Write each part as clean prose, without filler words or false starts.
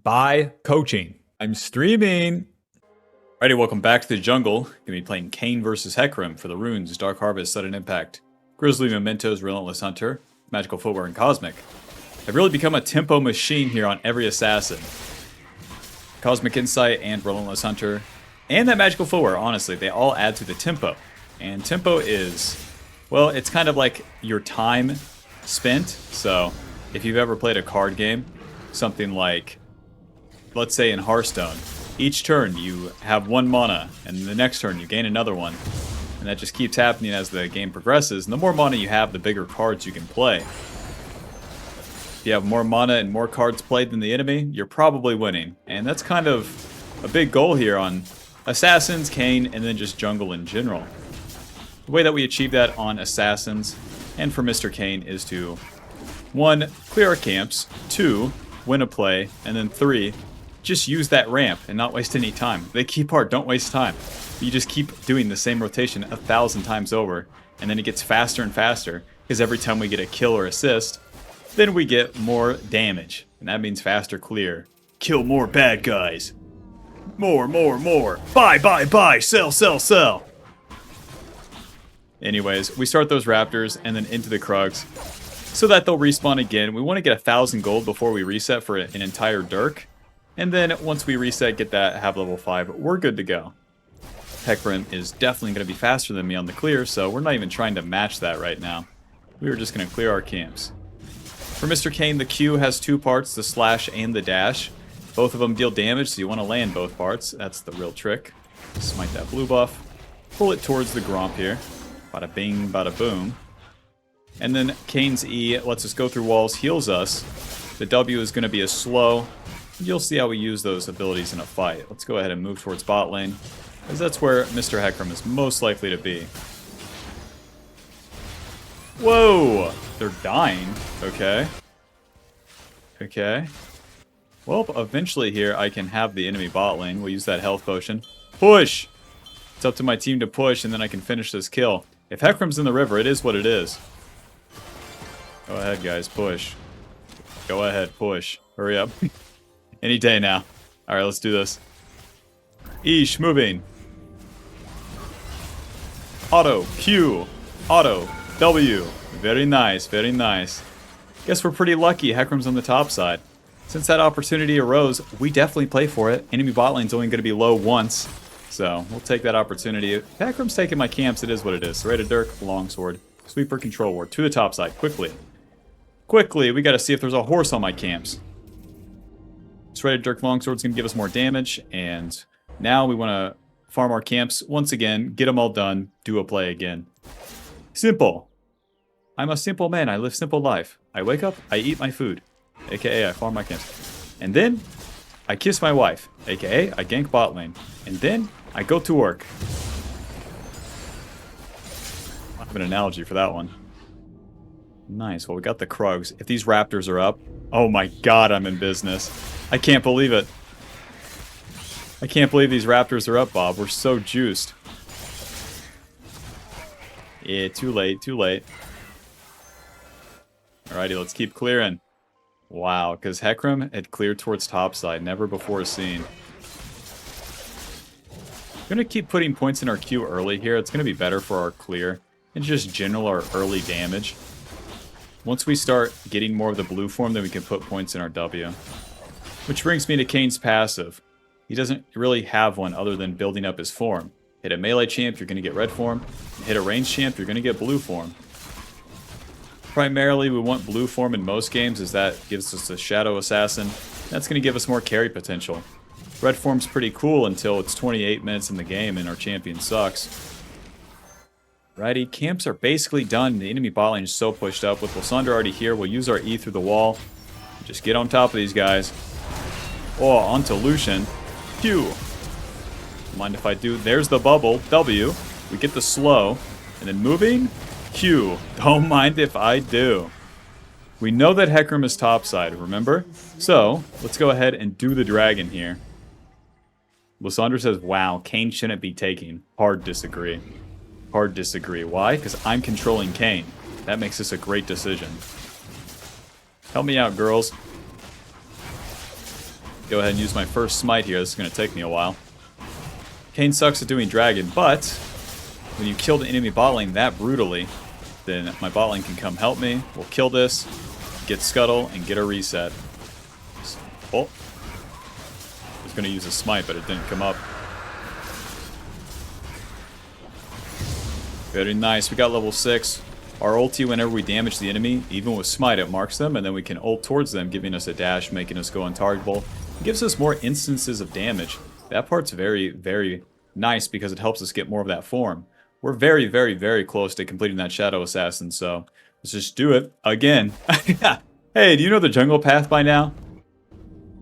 by coaching. I'm streaming. Alrighty, welcome back to the jungle. Gonna be playing Kayn versus Hecarim for the runes, Dark Harvest, Sudden Impact, Grizzly Mementos, Relentless Hunter, Magical Footwear, and Cosmic. I've really become a tempo machine here on every assassin. Cosmic Insight and Relentless Hunter, and that Magical Footwear, honestly, they all add to the tempo. And tempo is, well, it's kind of like your time spent. So, if you've ever played a card game, something like, let's say in Hearthstone, each turn you have one mana, and the next turn you gain another one. And that just keeps happening as the game progresses. And the more mana you have, the bigger cards you can play. If you have more mana and more cards played than the enemy, you're probably winning. And that's kind of a big goal here on Assassins, Kayn, and then just jungle in general. The way that we achieve that on Assassins and for Mr. Kayn is to 1. Clear our camps, 2. Win a play, and then 3. Just use that ramp and not waste any time. The key part, don't waste time. You just keep doing the same rotation 1,000 times over, and then it gets faster and faster, because every time we get a kill or assist, then we get more damage. And that means faster clear. Kill more bad guys. More. Buy, sell. Anyways, we start those raptors and then into the Krugs so that they'll respawn again. We want to get 1,000 gold before we reset for an entire Dirk. And then once we reset, get that, have level 5, we're good to go. Hecarim is definitely going to be faster than me on the clear, so we're not even trying to match that right now. We are just going to clear our camps. For Mr. Kayn, the Q has 2 parts, the slash and the dash. Both of them deal damage, so you want to land both parts. That's the real trick. Smite that blue buff. Pull it towards the Gromp here. Bada bing, bada boom. And then Kayn's E lets us go through walls, heals us. The W is going to be a slow. You'll see how we use those abilities in a fight. Let's go ahead and move towards bot lane, because that's where Mr. Hecarim is most likely to be. Whoa! They're dying. Okay. Well, eventually here I can have the enemy bot lane. We'll use that health potion. Push! It's up to my team to push, and then I can finish this kill. If Hecarim's in the river, it is what it is. Go ahead, guys. Push. Go ahead. Push. Hurry up. Any day now. Alright, let's do this. Eesh, moving. Auto, Q. Auto, W. Very nice, very nice. Guess we're pretty lucky Hecarim's on the top side. Since that opportunity arose, we definitely play for it. Enemy bot lane's only going to be low once. So, we'll take that opportunity. If Hecarim's taking my camps, it is what it is. Serrated Dirk, Longsword, Sweeper, Control Ward. To the top side, quickly. Quickly, we gotta see if there's a horse on my camps. Serrated Dirk Longsword's going to give us more damage, and now we want to farm our camps once again, get them all done, do a play again. Simple. I'm a simple man, I live simple life. I wake up, I eat my food, aka I farm my camps. And then, I kiss my wife, aka I gank bot lane. And then, I go to work. I have an analogy for that one. Nice, well we got the Krugs. If these raptors are up, oh my god, I'm in business. I can't believe it. I can't believe these raptors are up, Bob. We're so juiced. Yeah, too late. Alrighty, let's keep clearing. Wow, because Hecarim had cleared towards topside, never before seen. We're going to keep putting points in our Q early here. It's going to be better for our clear and just general our early damage. Once we start getting more of the blue form, then we can put points in our W. Which brings me to Kayn's passive. He doesn't really have one other than building up his form. Hit a melee champ, you're going to get red form. Hit a ranged champ, you're going to get blue form. Primarily, we want blue form in most games, as that gives us a Shadow Assassin. That's going to give us more carry potential. Red form's pretty cool until it's 28 minutes in the game and our champion sucks. Righty, camps are basically done. The enemy bot lane is so pushed up. With Lysandra already here, we'll use our E through the wall. Just get on top of these guys. Oh, onto Lucian. Q. Mind if I do? There's the bubble. W. We get the slow. And then moving. Q. Don't mind if I do. We know that Hecarim is topside, remember? So, let's go ahead and do the dragon here. Lysandra says, wow, Kayn shouldn't be taking. Hard disagree. Hard disagree. Why? Because I'm controlling Kayn. That makes this a great decision. Help me out, girls. Go ahead and use my first smite here. This is going to take me a while. Kayn sucks at doing dragon, but when you kill the enemy bot lane that brutally, then my bot lane can come help me. We'll kill this, get scuttle, and get a reset. Oh. I was going to use a smite, but it didn't come up. Very nice. We got level 6. Our ulti, whenever we damage the enemy, even with smite, it marks them, and then we can ult towards them, giving us a dash, making us go untargetable. It gives us more instances of damage. That part's very, very nice because it helps us get more of that form. We're very, very, very close to completing that Shadow Assassin, so let's just do it again. Hey, do you know the jungle path by now?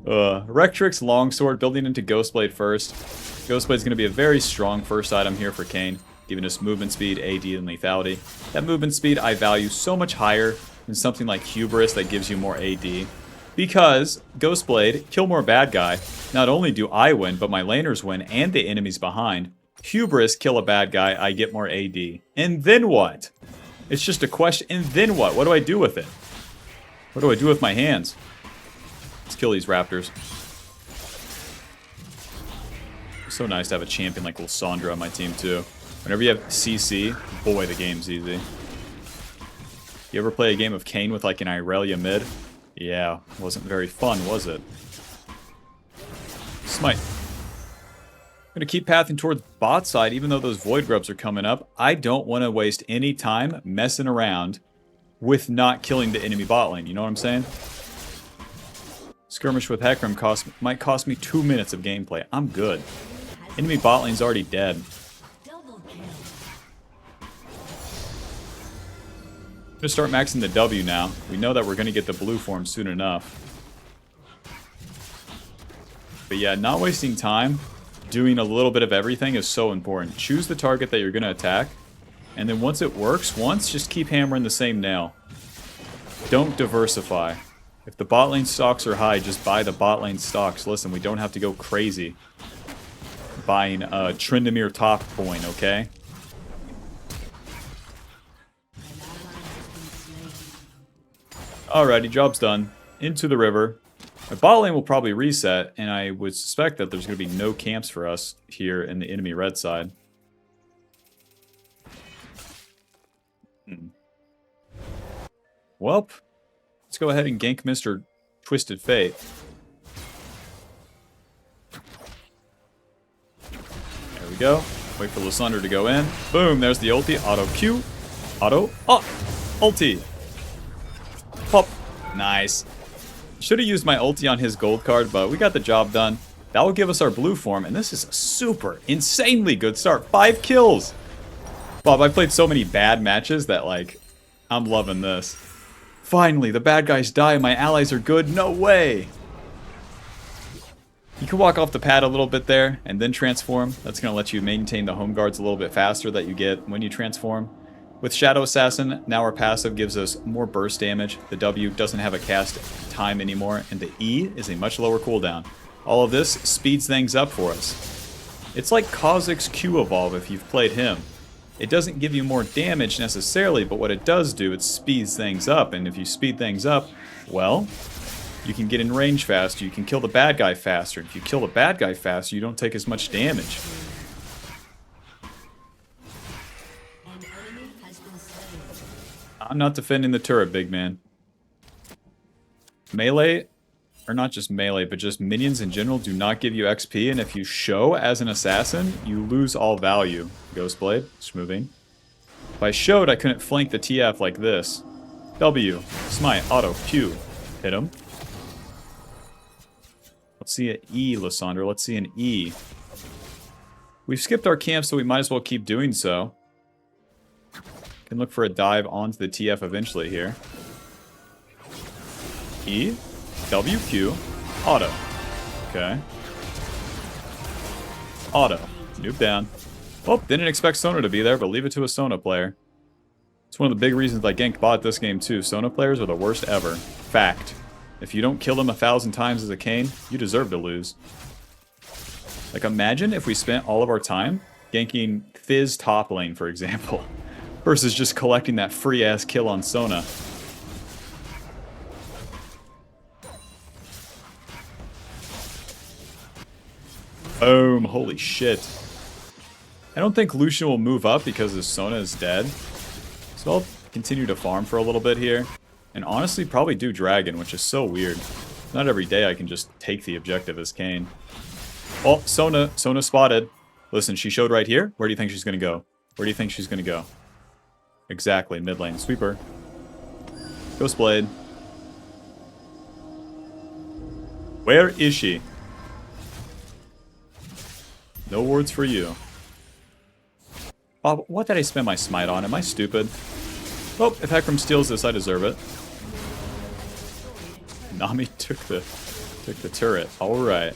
Rectrix Longsword, building into Ghostblade first. Ghostblade's going to be a very strong first item here for Kayn, giving us movement speed, AD, and lethality. That movement speed I value so much higher than something like Hubris that gives you more AD. Because Ghostblade, kill more bad guy, not only do I win, but my laners win and the enemies behind. Hubris, kill a bad guy, I get more AD. And then what? It's just a question, and then what? What do I do with it? What do I do with my hands? Let's kill these raptors. It's so nice to have a champion like Lysandra on my team too. Whenever you have CC, boy, the game's easy. You ever play a game of Kayn with like an Irelia mid? Yeah, wasn't very fun, was it? Smite. I'm going to keep pathing towards bot side, even though those Void Grubs are coming up. I don't want to waste any time messing around with not killing the enemy bot lane. You know what I'm saying? Skirmish with Hecarim might cost me 2 minutes of gameplay. I'm good. Enemy bot lane's already dead. I'm going to start maxing the W now. We know that we're going to get the blue form soon enough. But yeah, not wasting time doing a little bit of everything is so important. Choose the target that you're going to attack. And then once it works, just keep hammering the same nail. Don't diversify. If the bot lane stocks are high, just buy the bot lane stocks. Listen, we don't have to go crazy buying a Tryndamere top coin, okay? Alrighty, job's done. Into the river. My bot lane will probably reset, and I would suspect that there's going to be no camps for us here in the enemy red side. Welp. Let's go ahead and gank Mr. Twisted Fate. There we go. Wait for Lysandra to go in. Boom, there's the ulti. Auto Q. Auto. Oh! Ulti. Pop. Nice. Should have used my ulti on his gold card, but we got the job done. That will give us our blue form, and this is a super, insanely good start. 5 kills! Bob, I played so many bad matches that, like, I'm loving this. Finally, the bad guys die and my allies are good. No way! You can walk off the pad a little bit there, and then transform. That's going to let you maintain the home guards a little bit faster that you get when you transform. With Shadow Assassin, now our passive gives us more burst damage. The W doesn't have a cast time anymore, and the E is a much lower cooldown. All of this speeds things up for us. It's like Kha'Zix's Q Evolve if you've played him. It doesn't give you more damage necessarily, but what it does do, it speeds things up, and if you speed things up, well, you can get in range faster, you can kill the bad guy faster. If you kill the bad guy faster, you don't take as much damage. I'm not defending the turret, big man. Melee, or not just melee, but just minions in general do not give you XP, and if you show as an assassin, you lose all value. Ghostblade, smoothing. If I showed, I couldn't flank the TF like this. W, smite, auto, Q, hit him. Let's see an E, Lysandra, let's see an E. We've skipped our camp, so we might as well keep doing so. Can look for a dive onto the TF eventually here. E, W, Q, auto. Okay. Auto. Noob down. Oh, didn't expect Sona to be there, but leave it to a Sona player. It's one of the big reasons I ganked bot this game too. Sona players are the worst ever. Fact. If you don't kill them 1,000 times as a Kayn, you deserve to lose. Like, imagine if we spent all of our time ganking Fizz top lane, for example. Versus just collecting that free-ass kill on Sona. Boom. Holy shit. I don't think Lucian will move up because his Sona is dead. So I'll continue to farm for a little bit here. And honestly, probably do Dragon, which is so weird. Not every day I can just take the objective as Kayn. Oh, Sona. Sona spotted. Listen, she showed right here. Where do you think she's going to go? Where do you think she's going to go? Exactly, mid lane. Sweeper. Ghost Blade. Where is she? No words for you. Oh, what did I spend my smite on? Am I stupid? Oh, if Hecarim steals this, I deserve it. Nami took the turret. Alright.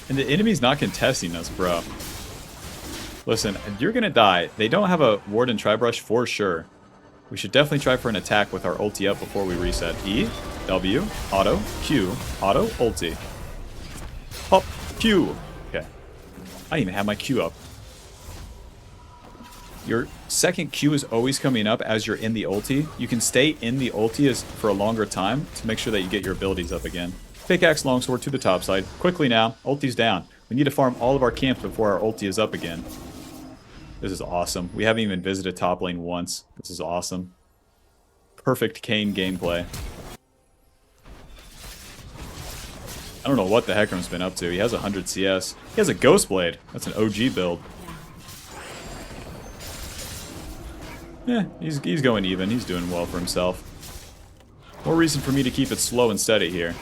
And the enemy's not contesting us, bro. Listen, you're gonna die. They don't have a ward and tri-brush for sure. We should definitely try for an attack with our ulti up before we reset. E, W, auto, Q, auto, ulti. Hop, Q. Okay. I didn't even have my Q up. Your second Q is always coming up as you're in the ulti. You can stay in the ulti for a longer time to make sure that you get your abilities up again. Pickaxe, longsword to the top side. Quickly now. Ulti's down. We need to farm all of our camps before our ulti is up again. This is awesome. We haven't even visited top lane once. This is awesome. Perfect Kayn gameplay. I don't know what the Hecarim's been up to. He has 100 CS. He has a Ghost Blade. That's an OG build. Yeah, he's going even. He's doing well for himself. More reason for me to keep it slow and steady here.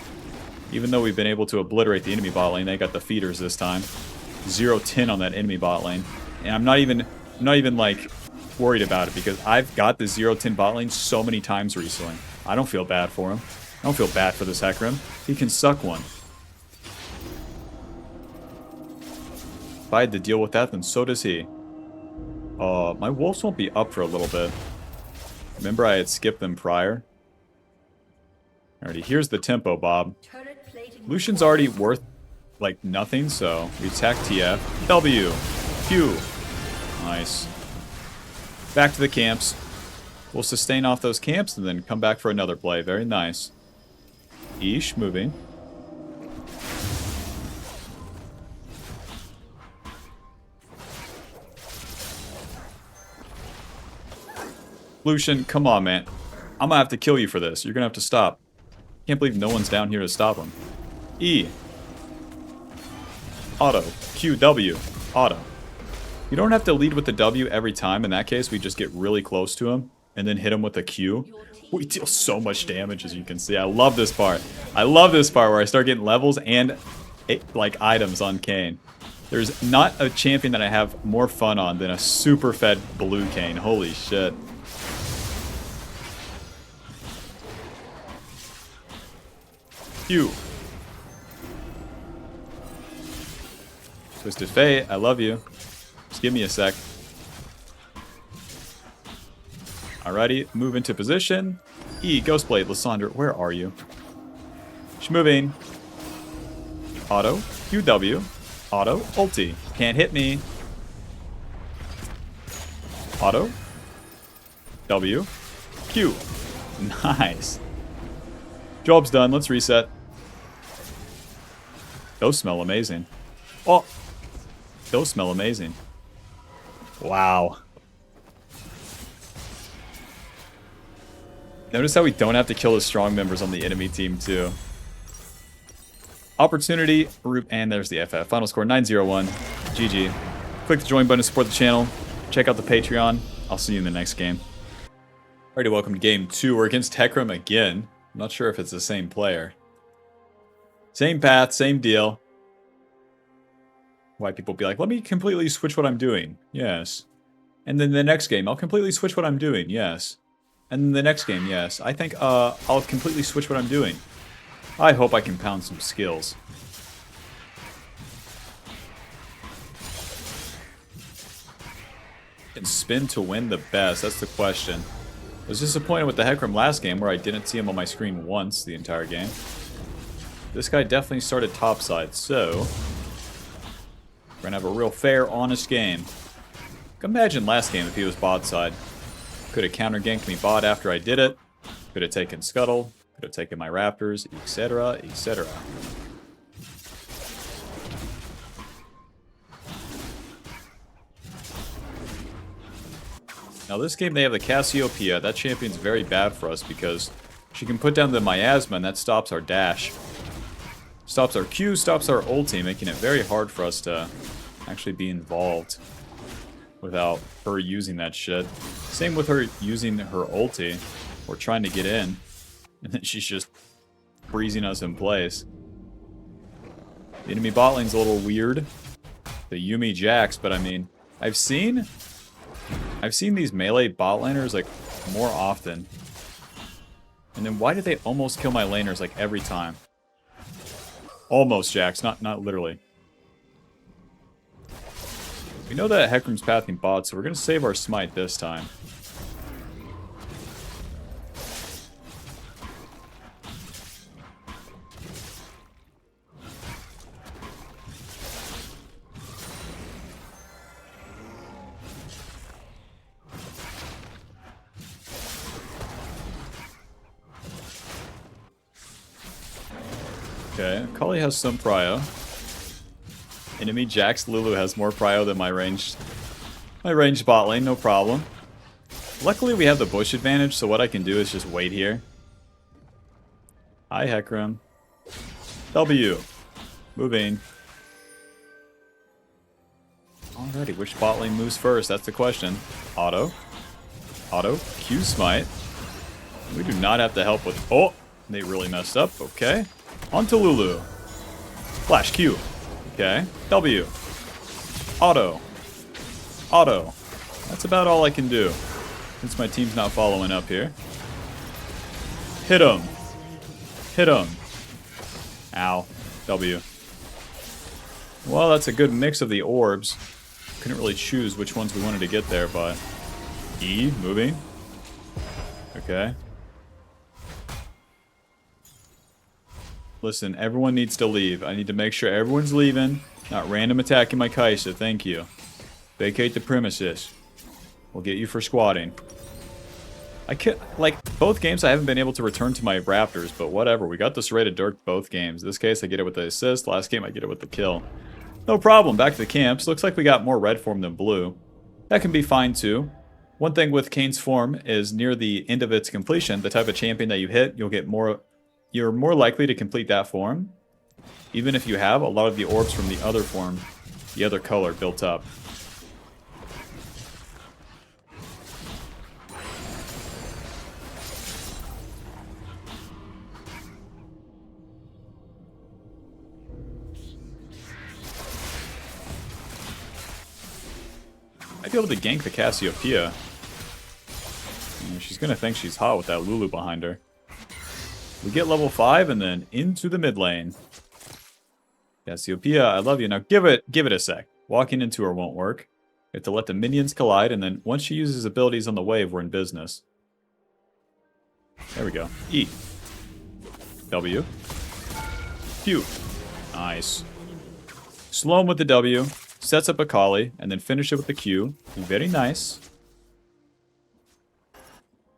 Even though we've been able to obliterate the enemy bot lane, they got the feeders this time. 0-10 on that enemy bot lane. And I'm not even like worried about it because I've got the 0-10 bot lane so many times recently. I don't feel bad for him. I don't feel bad for this Hecarim. He can suck one. If I had to deal with that, then so does he. My wolves won't be up for a little bit. Remember I had skipped them prior? Alrighty, here's the tempo, Bob. Lucian's already worth, like, nothing, so we attack TF. W. Q. Nice. Back to the camps. We'll sustain off those camps and then come back for another play. Very nice. Ish, moving. Lucian, come on, man. I'm gonna have to kill you for this. You're gonna have to stop. Can't believe no one's down here to stop him. E. Auto. Q, W. Auto. You don't have to lead with the W every time. In that case, we just get really close to him and then hit him with a Q. We deal so much damage, as you can see. I love this part. I love this part where I start getting levels and, like, items on Kayn. There's not a champion that I have more fun on than a super fed blue Kayn. Holy shit. Q. Twisted Fate, I love you. Just give me a sec. Alrighty, move into position. E, Ghostblade, Lysandra, where are you? She's moving. Auto, QW, auto, ulti. Can't hit me. Auto, W, Q. Nice. Job's done, let's reset. Those smell amazing. Oh! Those smell amazing. Wow. Notice how we don't have to kill the strong members on the enemy team, too. Opportunity, and there's the FF. Final score, 9-0-1. GG. Click the join button to support the channel. Check out the Patreon. I'll see you in the next game. Alrighty, welcome to game 2. We're against Hecarim again. I'm not sure if it's the same player. Same path, same deal. Why people be like, let me completely switch what I'm doing. Yes. And then the next game, I'll completely switch what I'm doing. Yes. And then the next game, yes. I think I'll completely switch what I'm doing. I hope I can pound some skills. And spin to win the best, that's the question. I was disappointed with the Hecarim last game where I didn't see him on my screen once the entire game. This guy definitely started topside, so we're gonna have a real fair, honest game. Imagine last game if he was bot side. Could have counter ganked me bot after I did it. Could have taken Scuttle. Could have taken my Raptors, etc., etc. Now this game they have the Cassiopeia. That champion's very bad for us because she can put down the miasma and that stops our dash. Stops our Q, stops our ulti, making it very hard for us to actually be involved without her using that shit. Same with her using her ulti. We're trying to get in, and then she's just freezing us in place. The enemy bot lane's a little weird. The Yuumi Jax, but I mean, I've seen these melee bot laners like more often. And then why did they almost kill my laners like every time? Almost Jax, not literally. We know that Hecarim's pathing bot, so we're gonna save our smite this time. Okay, Kali has some prio. Enemy Jax Lulu has more prio than my ranged bot lane, no problem. Luckily we have the bush advantage, so what I can do is just wait here. Hi Hecarim. W. Moving. Alrighty, which bot lane moves first? That's the question. Auto. Auto. Q smite. We do not have to help with... Oh! They really messed up. Okay. On to Lulu. Flash Q. Okay. W. Auto. Auto. That's about all I can do. Since my team's not following up here. Hit him. Hit him. Ow. W. Well, that's a good mix of the orbs. Couldn't really choose which ones we wanted to get there, but... E. Moving. Okay. Listen, everyone needs to leave. I need to make sure everyone's leaving. Not random attacking my Kaisa, thank you. Vacate the premises. We'll get you for squatting. I can't, like, both games I haven't been able to return to my Raptors, but whatever. We got the serrated dirt both games. This case I get it with the assist, last game I get it with the kill. No problem, back to the camps. Looks like we got more red form than blue. That can be fine too. One thing with Kayn's form is near the end of its completion, the type of champion that you hit, you're more likely to complete that form, even if you have a lot of the orbs from the other form, the other color built up. I'd be able to gank the Cassiopeia. She's gonna think she's hot with that Lulu behind her. We get level 5 and then into the mid lane. Cassiopeia, I love you. Now give it a sec. Walking into her won't work. We have to let the minions collide, and then once she uses abilities on the wave, we're in business. There we go. E. W. Q. Nice. Slow him with the W. Sets up a Kali, and then finish it with the Q. Very nice.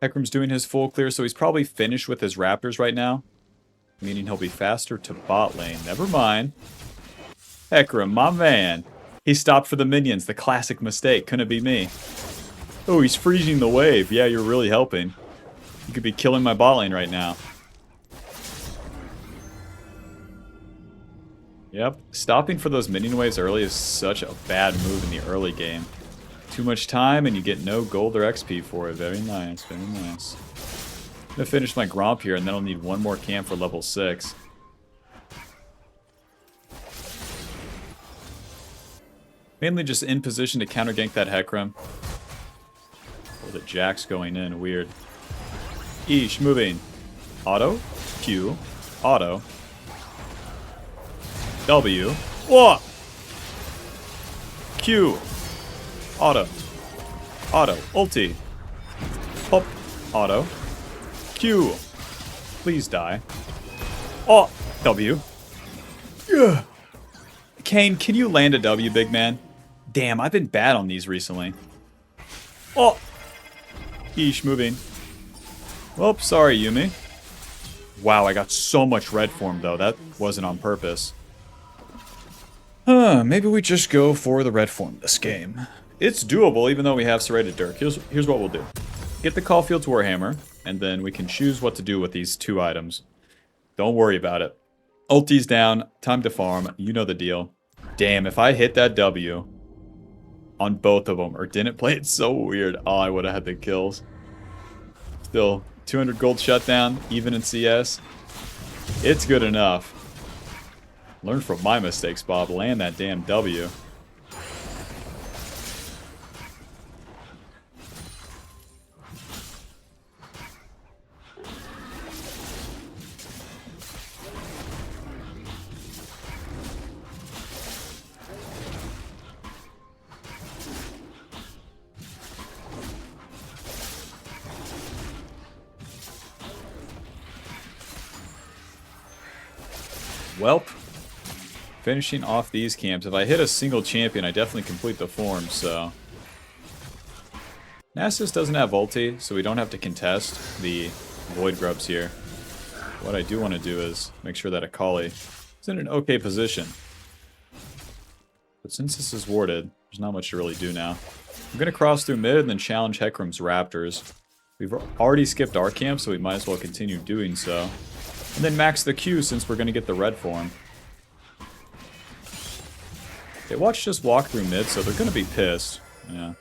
Hecarim's doing his full clear, so he's probably finished with his Raptors right now. Meaning he'll be faster to bot lane. Never mind. Hecarim, my man. He stopped for the minions. The classic mistake. Couldn't be me. Oh, he's freezing the wave. Yeah, you're really helping. You could be killing my bot lane right now. Yep. Stopping for those minion waves early is such a bad move in the early game. Too much time and you get no gold or XP for it. Very nice, very nice. I'm gonna finish my Gromp here and then I'll need one more camp for level 6. Mainly just in position to counter gank that Hecarim. Oh, the Jax going in, weird. Eesh, moving. Auto, Q, auto. W. Whoa! Q. Auto. Auto. Ulti. Pop. Auto. Q. Please die. Oh. W. Ugh. Kayn, can you land a W, big man? Damn, I've been bad on these recently. Oh. Eesh, moving. Oops, sorry, Yuumi. Wow, I got so much red form, though. That wasn't on purpose. Maybe we just go for the red form this game. It's doable, even though we have Serrated Dirk. Here's what we'll do. Get the Caulfield's Warhammer, and then we can choose what to do with these 2 items. Don't worry about it. Ulti's down, time to farm, you know the deal. Damn, if I hit that W on both of them, or didn't play it so weird, oh, I would have had the kills. Still, 200 gold shutdown, even in CS. It's good enough. Learn from my mistakes, Bob. Land that damn W. Welp. Finishing off these camps. If I hit a single champion, I definitely complete the form, so... Nasus doesn't have ulti, so we don't have to contest the Void Grubs here. What I do want to do is make sure that Akali is in an okay position. But since this is warded, there's not much to really do now. I'm going to cross through mid and then challenge Hecarim's Raptors. We've already skipped our camp, so we might as well continue doing so. And then max the Q since we're going to get the red form. Okay, watch just walk through mid, so they're going to be pissed. Yeah.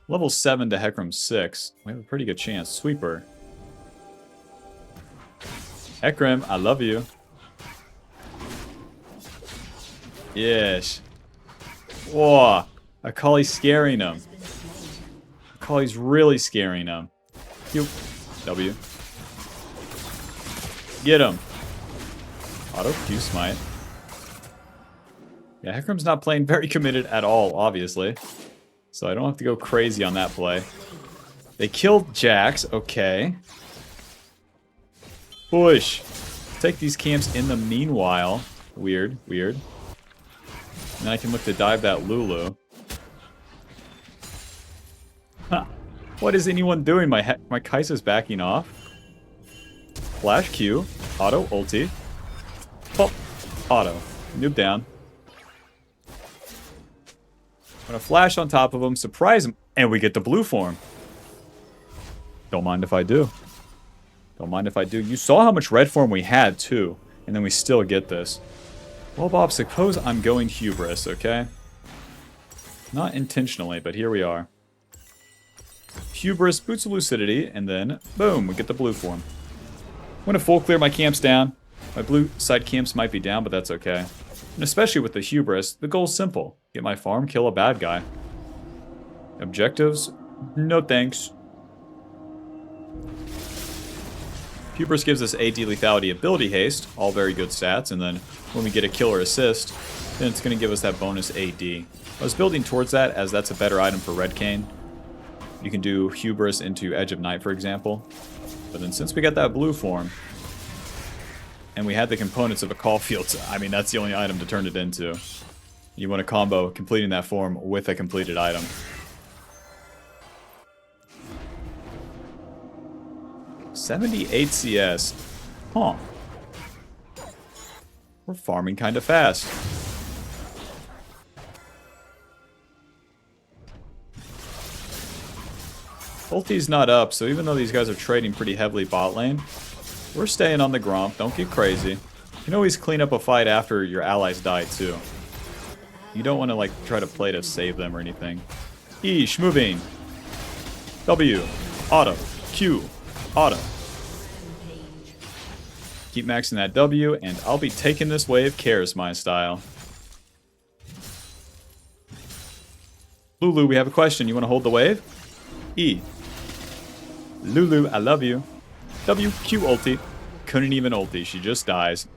Level 7 to Hecarim 6. We have a pretty good chance. Sweeper. Hecarim, I love you. Yes. Whoa. Akali's scaring him. Akali's really scaring him. Q. W. Get him. Auto Q smite. Yeah, Hecarim's not playing very committed at all, obviously. So I don't have to go crazy on that play. They killed Jax. Okay. Push. Take these camps in the meanwhile. Weird, weird. And then I can look to dive that Lulu. Huh. What is anyone doing? My Kai'Sa's backing off. Flash Q. Auto ulti. Pop. Auto. Noob down. I'm gonna flash on top of him, surprise him, and we get the blue form. Don't mind if I do. Don't mind if I do. You saw how much red form we had, too. And then we still get this. Well, Bob, suppose I'm going hubris, okay? Not intentionally, but here we are. Hubris, Boots of Lucidity, and then, boom, we get the blue form. I'm gonna full clear my camps down. My blue side camps might be down, but that's okay. And especially with the hubris, the goal's simple. Get my farm, kill a bad guy. Objectives? No thanks. Hubris gives us AD lethality, ability haste, all very good stats, and then when we get a kill or assist, then it's going to give us that bonus AD. I was building towards that as that's a better item for Red Kayn. You can do Hubris into Edge of Night, for example. But then since we got that blue form, and we had the components of a Caulfield, I mean, that's the only item to turn it into. You want to combo completing that form with a completed item. $78 CS. Huh. We're farming kind of fast. Ulti's not up, so even though these guys are trading pretty heavily bot lane, we're staying on the Gromp. Don't get crazy. You can always clean up a fight after your allies die, too. You don't want to, like, try to play to save them or anything. Eesh, moving. W. Auto. Q. Auto. Keep maxing that W, and I'll be taking this wave Karis my style. Lulu, we have a question. You want to hold the wave? E. Lulu, I love you. W, Q ulti. Couldn't even ulti. She just dies.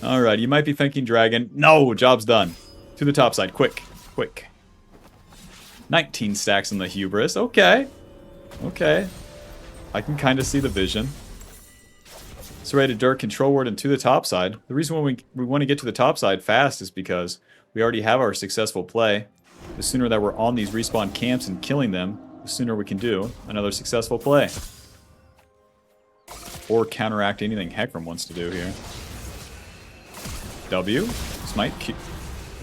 Alright, you might be thinking dragon. No, job's done. To the top side. Quick. Quick. 19 stacks in the hubris. Okay. Okay. I can kind of see the vision. Serrated Dirk, control word, and to the top side. The reason why we want to get to the top side fast is because we already have our successful play. The sooner that we're on these respawn camps and killing them, the sooner we can do another successful play. Or counteract anything Hecarim wants to do here. W. Smite Q.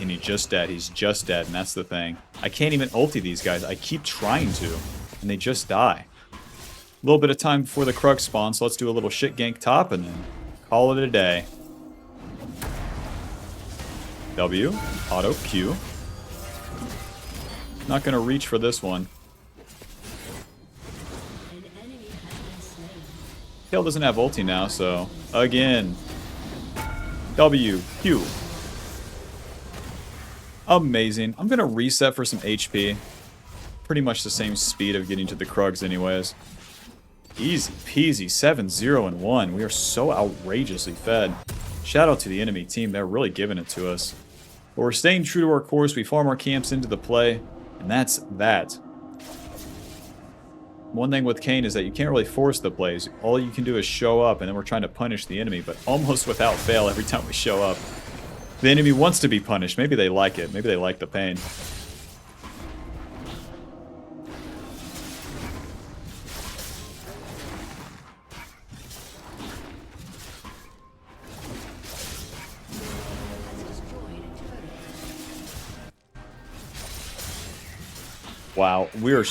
And he's just dead. He's just dead, and that's the thing. I can't even ulti these guys. I keep trying to, and they just die. A little bit of time before the Krug spawn, so let's do a little shit gank top and then call it a day. W, auto, Q. Not gonna reach for this one. Kayn doesn't have ulti now, so again. W, Q. Amazing. I'm gonna reset for some HP. Pretty much the same speed of getting to the Krugs anyways. Easy peasy, 7-0 and 1. We are so outrageously fed. Shout out to the enemy team, they're really giving it to us. But we're staying true to our course, we farm our camps into the play, and that's that. One thing with Kayn is that you can't really force the plays. All you can do is show up, and then we're trying to punish the enemy, but almost without fail every time we show up. The enemy wants to be punished. Maybe they like it. Maybe they like the pain. Wow, we are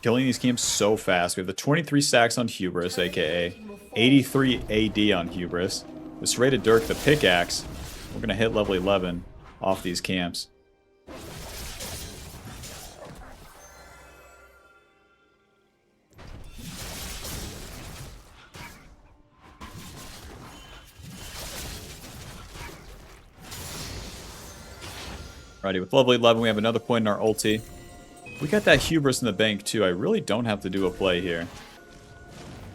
killing these camps so fast. We have the 23 stacks on Hubris, aka 83 AD on Hubris. The serrated Dirk, the pickaxe. We're going to hit level 11 off these camps. Alrighty, with level 11 we have another point in our ulti. We got that Hubris in the bank too. I really don't have to do a play here.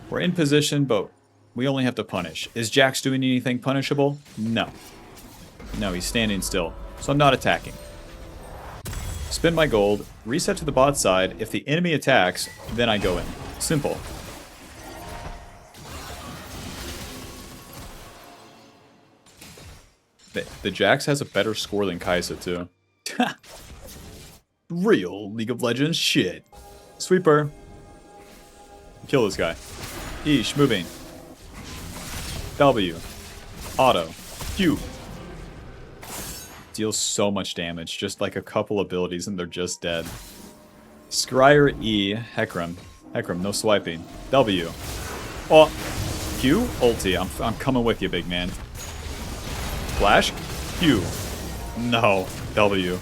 We're in position, but we only have to punish. Is Jax doing anything punishable? No. No, he's standing still. So I'm not attacking. Spin my gold, reset to the bot side. If the enemy attacks, then I go in. Simple. The Jax has a better score than Kai'Sa too. Real League of Legends shit. Sweeper. Kill this guy. Eesh, moving. W. Auto. Q. Deals so much damage. Just like a couple abilities and they're just dead. Scryer E. Hecarim. Hecarim, no swiping. W. Oh. Q. Ulti. I'm coming with you, big man. Flash. Q. No. W.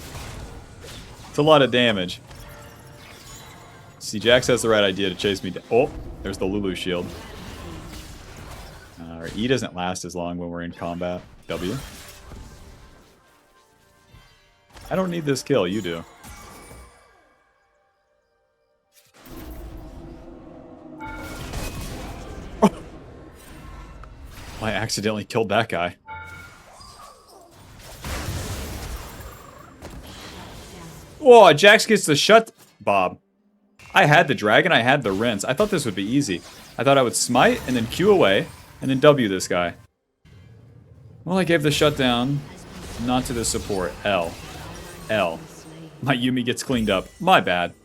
It's a lot of damage. See, Jax has the right idea to chase me down. Oh, there's the Lulu shield. Our E doesn't last as long when we're in combat. W. I don't need this kill, you do. Oh. I accidentally killed that guy. Whoa, Jax gets the shut, Bob. I had the dragon, I had the rinse. I thought this would be easy. I thought I would smite and then Q away and then W this guy. Well, I gave the shutdown, not to the support. L. L. My Yuumi gets cleaned up. My bad.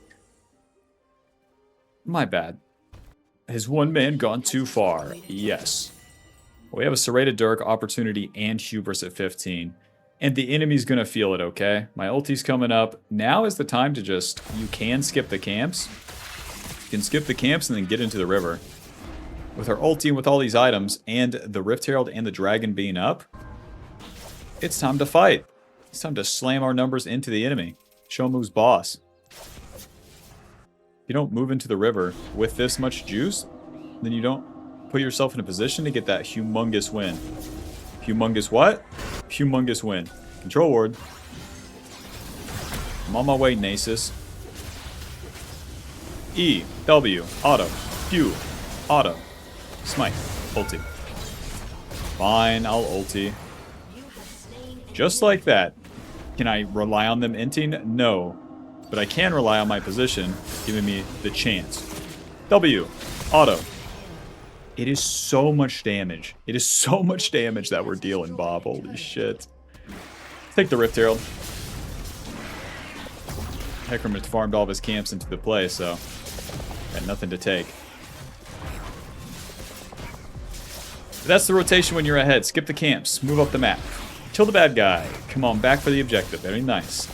My bad. Has one man gone too far? Yes. We have a serrated Dirk, opportunity, and hubris at 15. And the enemy's gonna feel it, okay? My ulti's coming up. Now is the time to just... You can skip the camps. You can skip the camps and then get into the river. With our ulti and with all these items, and the Rift Herald and the Dragon being up, it's time to fight. It's time to slam our numbers into the enemy. Show him who's boss. If you don't move into the river with this much juice, then you don't put yourself in a position to get that humongous win. Humongous what? Humongous win. Control ward. I'm on my way, Nasus. E, W, auto, Q, auto, smite, ulti. Fine, I'll ulti. Just like that. Can I rely on them inting? No. But I can rely on my position, giving me the chance. W, auto. It is so much damage. It is so much damage that we're dealing, Bob. Holy shit. Take the Rift Herald. Hecarim has farmed all of his camps into the play, so got nothing to take. But that's the rotation when you're ahead. Skip the camps. Move up the map. Kill the bad guy. Come on, back for the objective. Very nice.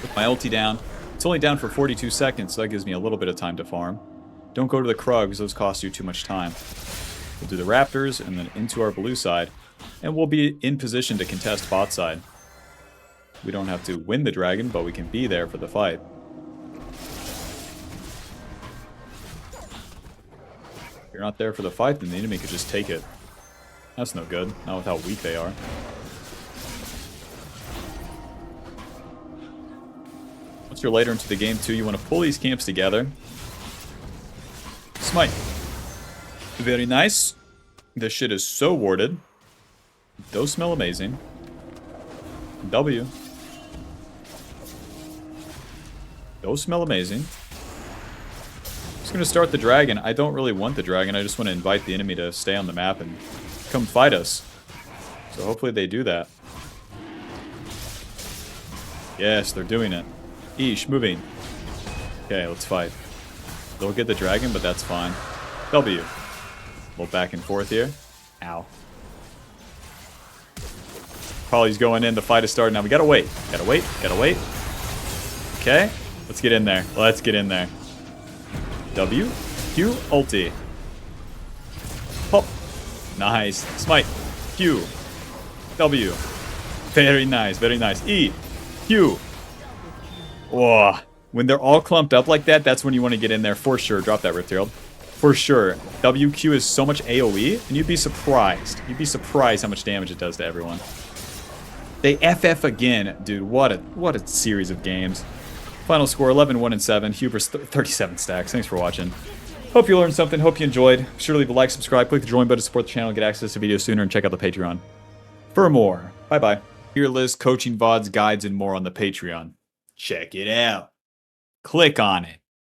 Put my ulti down. It's only down for 42 seconds, so that gives me a little bit of time to farm. Don't go to the Krugs, those cost you too much time. We'll do the Raptors, and then into our blue side. And we'll be in position to contest bot side. We don't have to win the dragon, but we can be there for the fight. If you're not there for the fight, then the enemy could just take it. That's no good, not with how weak they are. Once you're later into the game too, you want to pull these camps together. Smite. Very nice. This shit is so warded. Those smell amazing. W. Those smell amazing. Just gonna start the dragon. I don't really want the dragon. I just want to invite the enemy to stay on the map and come fight us. So hopefully they do that. Yes, they're doing it. Eesh, moving. Okay, let's fight. They'll get the dragon, but that's fine. W. A little back and forth here. Ow. Polly's going in. The fight is starting now. We gotta wait. Gotta wait. Gotta wait. Okay. Let's get in there. Let's get in there. W. Q. Ulti. Pop. Nice. Smite. Q. W. Very nice. Very nice. E. Q. Whoa. When they're all clumped up like that, that's when you want to get in there for sure. Drop that, Rift Herald. For sure. WQ is so much AoE, and you'd be surprised. You'd be surprised how much damage it does to everyone. They FF again. Dude, what a series of games. Final score, 11-1-7. Hubris, 37 stacks. Thanks for watching. Hope you learned something. Hope you enjoyed. Be sure to leave a like, subscribe, click the join button to support the channel, get access to videos sooner, and check out the Patreon for more. Bye-bye. Tier list, coaching VODs, guides, and more on the Patreon. Check it out. Click on it.